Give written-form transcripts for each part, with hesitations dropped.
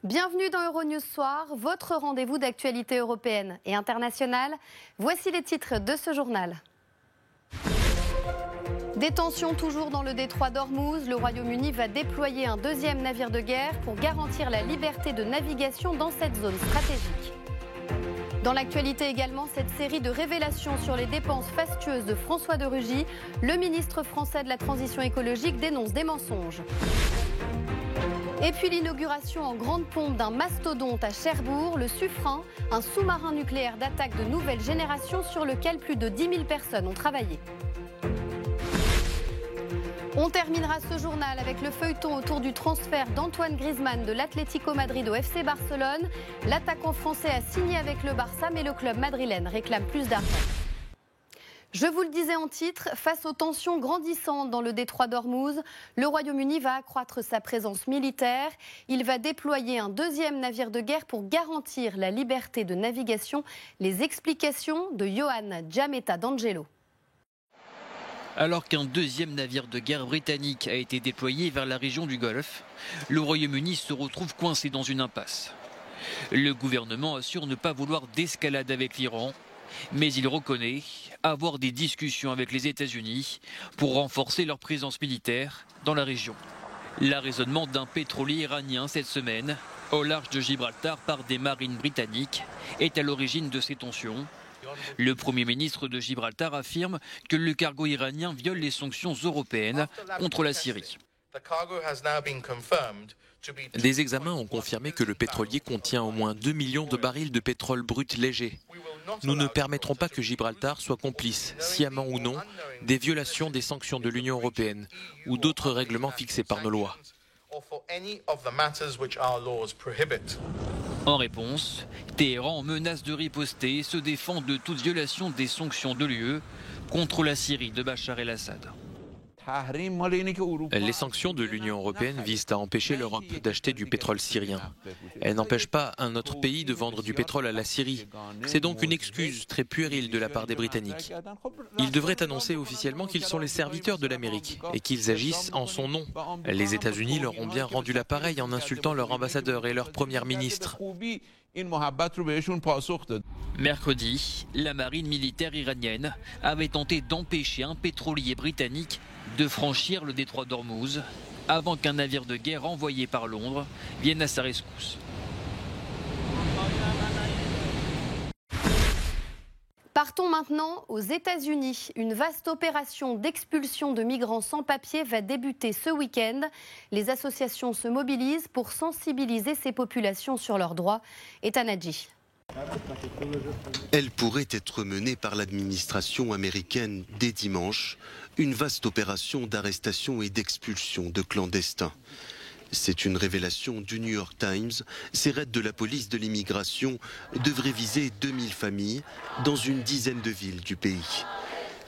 Bienvenue dans Euronews Soir, votre rendez-vous d'actualité européenne et internationale. Voici les titres de ce journal. Des tensions toujours dans le détroit d'Ormuz. Le Royaume-Uni va déployer un deuxième navire de guerre pour garantir la liberté de navigation dans cette zone stratégique. Dans l'actualité également, cette série de révélations sur les dépenses fastueuses de François de Rugy. Le ministre français de la Transition écologique dénonce des mensonges. Et puis l'inauguration en grande pompe d'un mastodonte à Cherbourg, le Suffren, un sous-marin nucléaire d'attaque de nouvelle génération sur lequel plus de 10 000 personnes ont travaillé. On terminera ce journal avec le feuilleton autour du transfert d'Antoine Griezmann de l'Atlético Madrid au FC Barcelone. L'attaquant français a signé avec le Barça, mais le club madrilène réclame plus d'argent. Je vous le disais en titre, face aux tensions grandissantes dans le détroit d'Ormuz, le Royaume-Uni va accroître sa présence militaire. Il va déployer un deuxième navire de guerre pour garantir la liberté de navigation. Les explications de Johan Giametta d'Angelo. Alors qu'un deuxième navire de guerre britannique a été déployé vers la région du Golfe, le Royaume-Uni se retrouve coincé dans une impasse. Le gouvernement assure ne pas vouloir d'escalade avec l'Iran, mais il reconnaît avoir des discussions avec les États-Unis pour renforcer leur présence militaire dans la région. L'arraisonnement d'un pétrolier iranien cette semaine, au large de Gibraltar par des marines britanniques, est à l'origine de ces tensions. Le Premier ministre de Gibraltar affirme que le cargo iranien viole les sanctions européennes contre la Syrie. Des examens ont confirmé que le pétrolier contient au moins 2 millions de barils de pétrole brut léger. Nous ne permettrons pas que Gibraltar soit complice, sciemment ou non, des violations des sanctions de l'Union européenne ou d'autres règlements fixés par nos lois. En réponse, Téhéran menace de riposter et se défend de toute violation des sanctions de l'UE contre la Syrie de Bachar el-Assad. Les sanctions de l'Union européenne visent à empêcher l'Europe d'acheter du pétrole syrien. Elles n'empêchent pas un autre pays de vendre du pétrole à la Syrie. C'est donc une excuse très puérile de la part des Britanniques. Ils devraient annoncer officiellement qu'ils sont les serviteurs de l'Amérique et qu'ils agissent en son nom. Les États-Unis leur ont bien rendu l'appareil en insultant leur ambassadeur et leur première ministre. Mercredi, la marine militaire iranienne avait tenté d'empêcher un pétrolier britannique de franchir le détroit d'Ormuz avant qu'un navire de guerre envoyé par Londres vienne à sa rescousse. Partons maintenant aux États-Unis. Une vaste opération d'expulsion de migrants sans papier va débuter ce week-end. Les associations se mobilisent pour sensibiliser ces populations sur leurs droits. Ethan Hadji. Elle pourrait être menée par l'administration américaine dès dimanche, une vaste opération d'arrestation et d'expulsion de clandestins. C'est une révélation du New York Times. Ces raids de la police de l'immigration devraient viser 2000 familles dans une dizaine de villes du pays.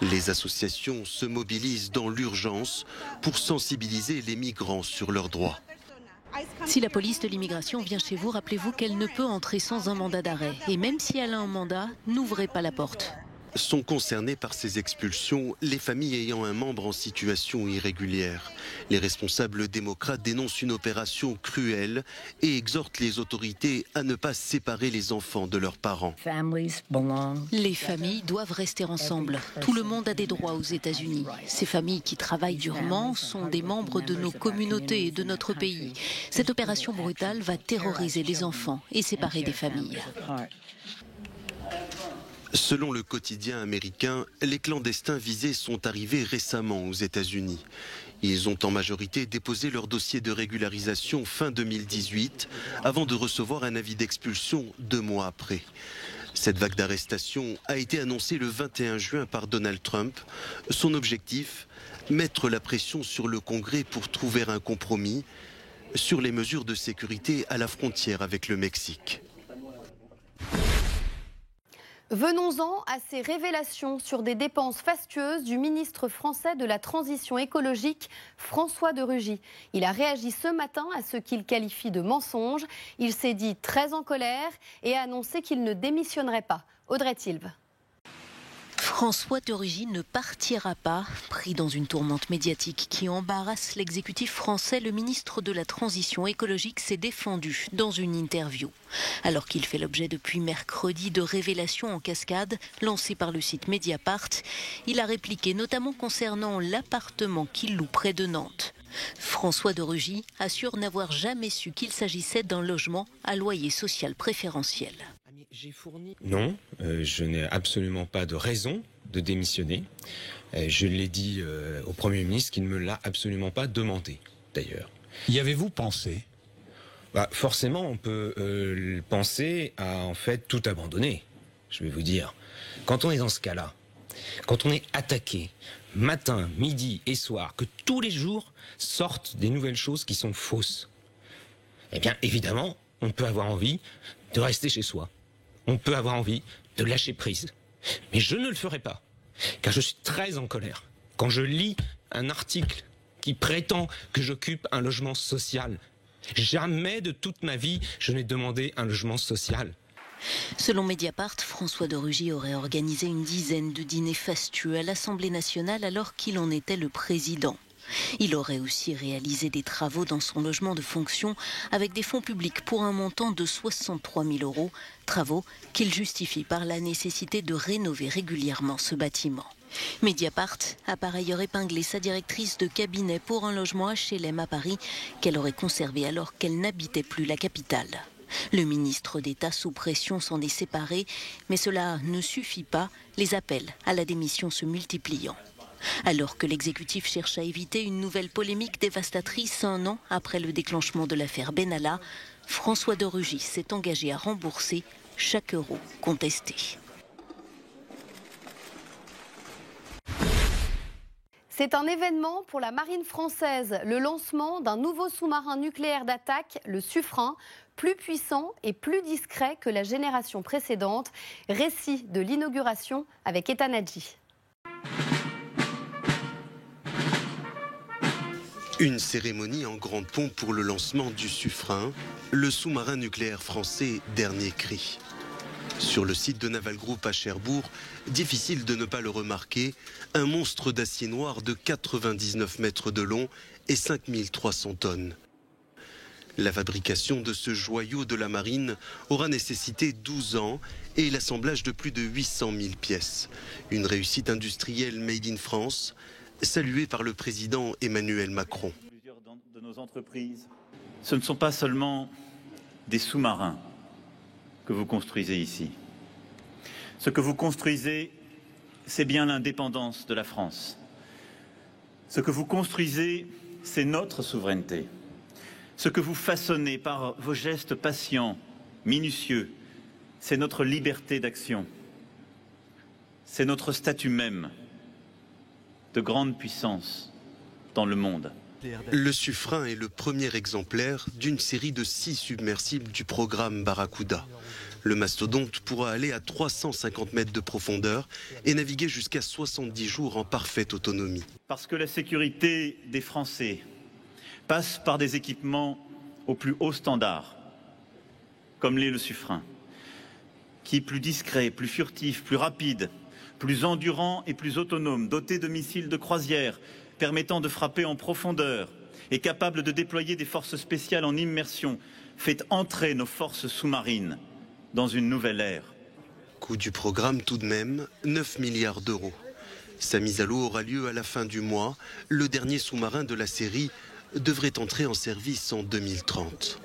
Les associations se mobilisent dans l'urgence pour sensibiliser les migrants sur leurs droits. Si la police de l'immigration vient chez vous, rappelez-vous qu'elle ne peut entrer sans un mandat d'arrêt. Et même si elle a un mandat, n'ouvrez pas la porte. Sont concernées par ces expulsions les familles ayant un membre en situation irrégulière. Les responsables démocrates dénoncent une opération cruelle et exhortent les autorités à ne pas séparer les enfants de leurs parents. Les familles doivent rester ensemble. Tout le monde a des droits aux États-Unis. Ces familles qui travaillent durement sont des membres de nos communautés et de notre pays. Cette opération brutale va terroriser les enfants et séparer des familles. Selon le quotidien américain, les clandestins visés sont arrivés récemment aux États-Unis. Ils ont en majorité déposé leur dossier de régularisation fin 2018 avant de recevoir un avis d'expulsion 2 mois après. Cette vague d'arrestations a été annoncée le 21 juin par Donald Trump. Son objectif, mettre la pression sur le Congrès pour trouver un compromis sur les mesures de sécurité à la frontière avec le Mexique. Venons-en à ces révélations sur des dépenses fastueuses du ministre français de la Transition écologique, François de Rugy. Il a réagi ce matin à ce qu'il qualifie de mensonge. Il s'est dit très en colère et a annoncé qu'il ne démissionnerait pas. Audrey Tilve. François de Rugy ne partira pas. Pris dans une tourmente médiatique qui embarrasse l'exécutif français, le ministre de la Transition écologique s'est défendu dans une interview. Alors qu'il fait l'objet depuis mercredi de révélations en cascade lancées par le site Mediapart, il a répliqué notamment concernant l'appartement qu'il loue près de Nantes. François de Rugy assure n'avoir jamais su qu'il s'agissait d'un logement à loyer social préférentiel. Non, je n'ai absolument pas de raison de démissionner. Je l'ai dit au Premier ministre qui ne me l'a absolument pas demandé, d'ailleurs. Y avez-vous pensé ? Forcément, on peut penser à en fait tout abandonner, je vais vous dire. Quand on est dans ce cas-là, quand on est attaqué matin, midi et soir, que tous les jours sortent des nouvelles choses qui sont fausses, eh bien évidemment, on peut avoir envie de rester chez soi. On peut avoir envie de lâcher prise. Mais je ne le ferai pas, car je suis très en colère. Quand je lis un article qui prétend que j'occupe un logement social, jamais de toute ma vie je n'ai demandé un logement social. Selon Mediapart, François de Rugy aurait organisé une dizaine de dîners fastueux à l'Assemblée nationale alors qu'il en était le président. Il aurait aussi réalisé des travaux dans son logement de fonction avec des fonds publics pour un montant de 63 000 €, travaux qu'il justifie par la nécessité de rénover régulièrement ce bâtiment. Mediapart a par ailleurs épinglé sa directrice de cabinet pour un logement HLM à Paris qu'elle aurait conservé alors qu'elle n'habitait plus la capitale. Le ministre d'État sous pression s'en est séparé, mais cela ne suffit pas, les appels à la démission se multipliant. Alors que l'exécutif cherche à éviter une nouvelle polémique dévastatrice 1 an après le déclenchement de l'affaire Benalla, François de Rugy s'est engagé à rembourser chaque euro contesté. C'est un événement pour la marine française, le lancement d'un nouveau sous-marin nucléaire d'attaque, le Suffren, plus puissant et plus discret que la génération précédente. Récit de l'inauguration avec Ethan Hadji. Une cérémonie en grande pompe pour le lancement du Suffren, le sous-marin nucléaire français dernier cri. Sur le site de Naval Group à Cherbourg, difficile de ne pas le remarquer, un monstre d'acier noir de 99 mètres de long et 5300 tonnes. La fabrication de ce joyau de la marine aura nécessité 12 ans et l'assemblage de plus de 800 000 pièces. Une réussite industrielle made in France, saluée par le président Emmanuel Macron. Plusieurs de nos entreprises, ce ne sont pas seulement des sous-marins que vous construisez ici. Ce que vous construisez, c'est bien l'indépendance de la France. Ce que vous construisez, c'est notre souveraineté. Ce que vous façonnez par vos gestes patients, minutieux, c'est notre liberté d'action. C'est notre statut même de grande puissance dans le monde. Le Suffren est le premier exemplaire d'une série de 6 submersibles du programme Barracuda. Le mastodonte pourra aller à 350 mètres de profondeur et naviguer jusqu'à 70 jours en parfaite autonomie. Parce que la sécurité des Français passe par des équipements au plus haut standard, comme l'est le Suffren, qui est plus discret, plus furtif, plus rapide, plus endurant et plus autonome, doté de missiles de croisière, permettant de frapper en profondeur et capable de déployer des forces spéciales en immersion, fait entrer nos forces sous-marines dans une nouvelle ère. Coût du programme tout de même, 9 milliards d'euros. Sa mise à l'eau aura lieu à la fin du mois. Le dernier sous-marin de la série devrait entrer en service en 2030.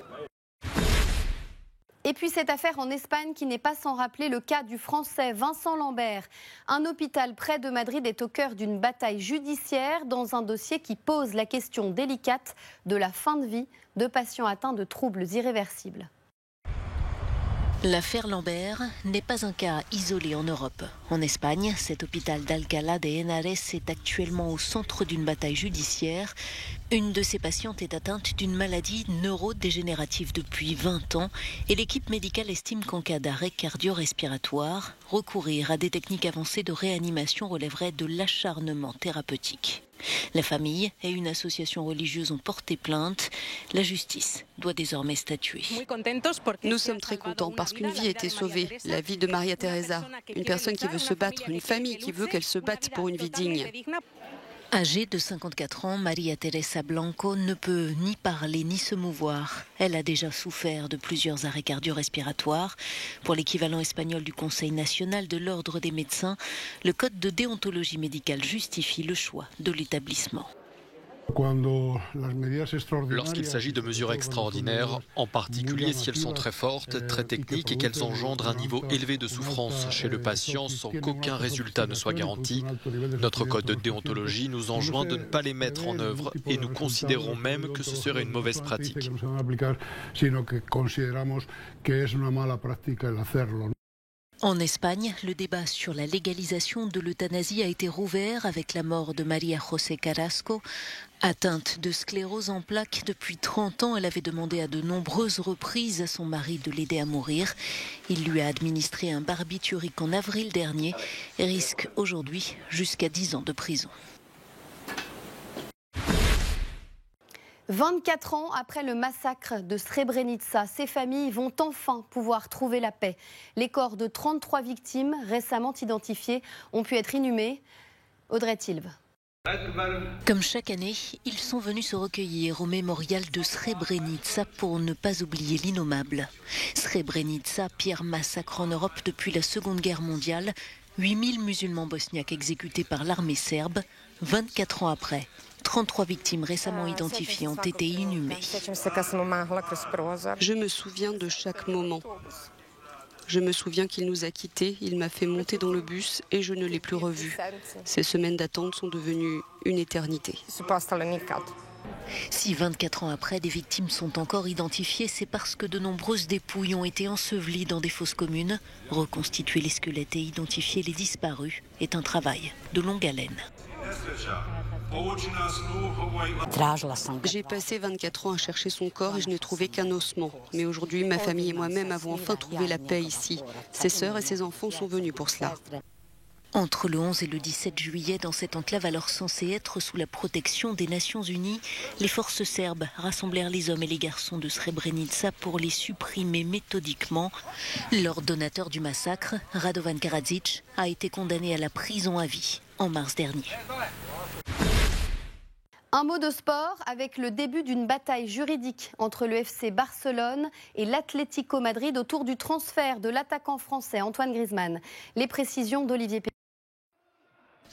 Et puis cette affaire en Espagne qui n'est pas sans rappeler le cas du Français Vincent Lambert. Un hôpital près de Madrid est au cœur d'une bataille judiciaire dans un dossier qui pose la question délicate de la fin de vie de patients atteints de troubles irréversibles. L'affaire Lambert n'est pas un cas isolé en Europe. En Espagne, cet hôpital d'Alcalá de Henares est actuellement au centre d'une bataille judiciaire. Une de ses patientes est atteinte d'une maladie neurodégénérative depuis 20 ans et l'équipe médicale estime qu'en cas d'arrêt cardio-respiratoire, recourir à des techniques avancées de réanimation relèverait de l'acharnement thérapeutique. La famille et une association religieuse ont porté plainte. La justice doit désormais statuer. Nous sommes très contents parce qu'une vie a été sauvée, la vie de Maria Teresa. Une personne qui veut se battre, une famille qui veut qu'elle se batte pour une vie digne. Âgée de 54 ans, Maria Teresa Blanco ne peut ni parler ni se mouvoir. Elle a déjà souffert de plusieurs arrêts cardio-respiratoires. Pour l'équivalent espagnol du Conseil national de l'ordre des médecins, le code de déontologie médicale justifie le choix de l'établissement. Lorsqu'il s'agit de mesures extraordinaires, en particulier si elles sont très fortes, très techniques et qu'elles engendrent un niveau élevé de souffrance chez le patient sans qu'aucun résultat ne soit garanti, notre code de déontologie nous enjoint de ne pas les mettre en œuvre et nous considérons même que ce serait une mauvaise pratique. En Espagne, le débat sur la légalisation de l'euthanasie a été rouvert avec la mort de María José Carrasco. Atteinte de sclérose en plaques depuis 30 ans, elle avait demandé à de nombreuses reprises à son mari de l'aider à mourir. Il lui a administré un barbiturique en avril dernier et risque aujourd'hui jusqu'à 10 ans de prison. 24 ans après le massacre de Srebrenica, ces familles vont enfin pouvoir trouver la paix. Les corps de 33 victimes récemment identifiées ont pu être inhumés. Audrey Tilve. Comme chaque année, ils sont venus se recueillir au mémorial de Srebrenica pour ne pas oublier l'innommable. Srebrenica, pire massacre en Europe depuis la Seconde Guerre mondiale. 8000 musulmans bosniaques exécutés par l'armée serbe. 24 ans après, 33 victimes récemment identifiées ont été inhumées. Je me souviens de chaque moment. Je me souviens qu'il nous a quittés, il m'a fait monter dans le bus et je ne l'ai plus revu. Ces semaines d'attente sont devenues une éternité. Si 24 ans après, des victimes sont encore identifiées, c'est parce que de nombreuses dépouilles ont été ensevelies dans des fosses communes. Reconstituer les squelettes et identifier les disparus est un travail de longue haleine. J'ai passé 24 ans à chercher son corps et je n'ai trouvé qu'un ossement. Mais aujourd'hui, ma famille et moi-même avons enfin trouvé la paix ici. Ses sœurs et ses enfants sont venus pour cela. Entre le 11 et le 17 juillet, dans cette enclave alors censée être sous la protection des Nations Unies, les forces serbes rassemblèrent les hommes et les garçons de Srebrenica pour les supprimer méthodiquement. L'ordonnateur du massacre, Radovan Karadzic, a été condamné à la prison à vie en mars dernier. Un mot de sport avec le début d'une bataille juridique entre le FC Barcelone et l'Atlético Madrid autour du transfert de l'attaquant français Antoine Griezmann. Les précisions d'Olivier Perrin.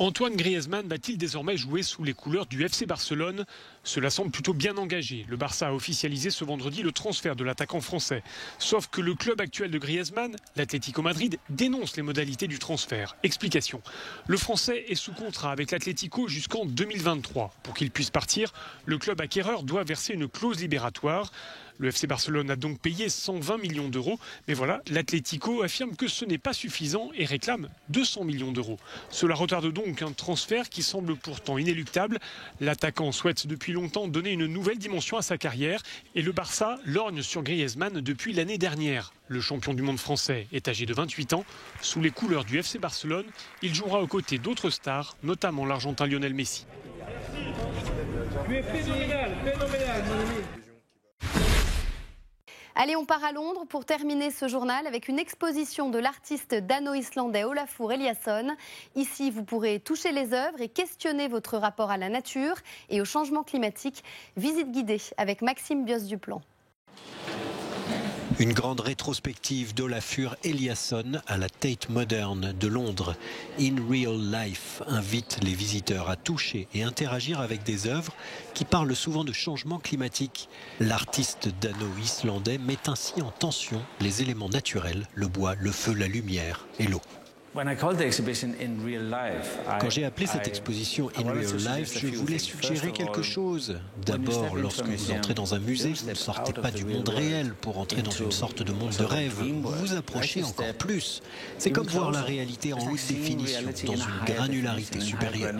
Antoine Griezmann va-t-il désormais jouer sous les couleurs du FC Barcelone? Cela semble plutôt bien engagé. Le Barça a officialisé ce vendredi le transfert de l'attaquant français. Sauf que le club actuel de Griezmann, l'Atlético Madrid, dénonce les modalités du transfert. Explication. Le Français est sous contrat avec l'Atlético jusqu'en 2023. Pour qu'il puisse partir, le club acquéreur doit verser une clause libératoire. Le FC Barcelone a donc payé 120 millions d'euros. Mais voilà, l'Atlético affirme que ce n'est pas suffisant et réclame 200 millions d'euros. Cela retarde donc un transfert qui semble pourtant inéluctable. L'attaquant souhaite depuis longtemps donner une nouvelle dimension à sa carrière. Et le Barça lorgne sur Griezmann depuis l'année dernière. Le champion du monde français est âgé de 28 ans. Sous les couleurs du FC Barcelone, il jouera aux côtés d'autres stars, notamment l'Argentin Lionel Messi. Tu es phénoménal, mon ami. Allez, on part à Londres pour terminer ce journal avec une exposition de l'artiste dano-islandais Olafur Eliasson. Ici, vous pourrez toucher les œuvres et questionner votre rapport à la nature et au changement climatique. Visite guidée avec Maxime Bios-Duplan. Une grande rétrospective d'Olafur Eliasson à la Tate Modern de Londres. In Real Life invite les visiteurs à toucher et interagir avec des œuvres qui parlent souvent de changement climatique. L'artiste dano-islandais met ainsi en tension les éléments naturels, le bois, le feu, la lumière et l'eau. Quand j'ai appelé cette exposition In Real Life, je voulais suggérer quelque chose. D'abord, lorsque vous entrez dans un musée, vous ne sortez pas du monde réel pour entrer dans une sorte de monde de rêve. Vous vous approchez encore plus. C'est comme voir la réalité en haute définition, dans une granularité supérieure.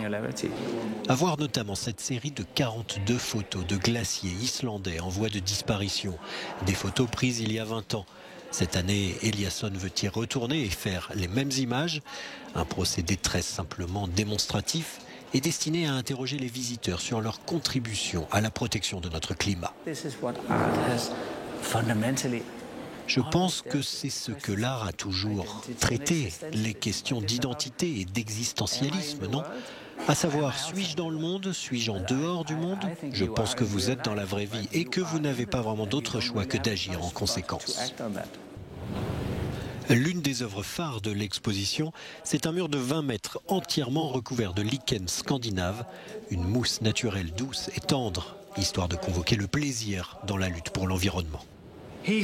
À voir notamment cette série de 42 photos de glaciers islandais en voie de disparition. Des photos prises il y a 20 ans. Cette année, Eliasson veut y retourner et faire les mêmes images. Un procédé très simplement démonstratif. est destiné à interroger les visiteurs sur leur contribution à la protection de notre climat. Je pense que c'est ce que l'art a toujours traité, les questions d'identité et d'existentialisme, non ? À savoir, suis-je dans le monde, suis-je en dehors du monde ? Je pense que vous êtes dans la vraie vie et que vous n'avez pas vraiment d'autre choix que d'agir en conséquence. L'une des œuvres phares de l'exposition, c'est un mur de 20 mètres entièrement recouvert de lichen scandinave, une mousse naturelle douce et tendre, histoire de convoquer le plaisir dans la lutte pour l'environnement. Il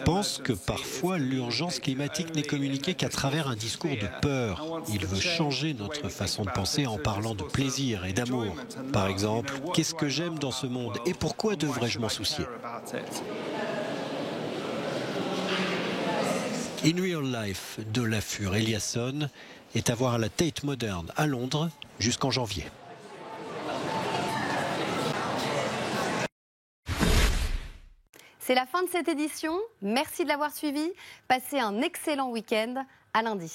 pense que parfois l'urgence climatique n'est communiquée qu'à travers un discours de peur. Il veut changer notre façon de penser en parlant de plaisir et d'amour. Par exemple, qu'est-ce que j'aime dans ce monde et pourquoi devrais-je m'en soucier ? In Real Life de Lafur Eliasson est à voir à la Tate Modern à Londres jusqu'en janvier. C'est la fin de cette édition. Merci de l'avoir suivi. Passez un excellent week-end. À lundi.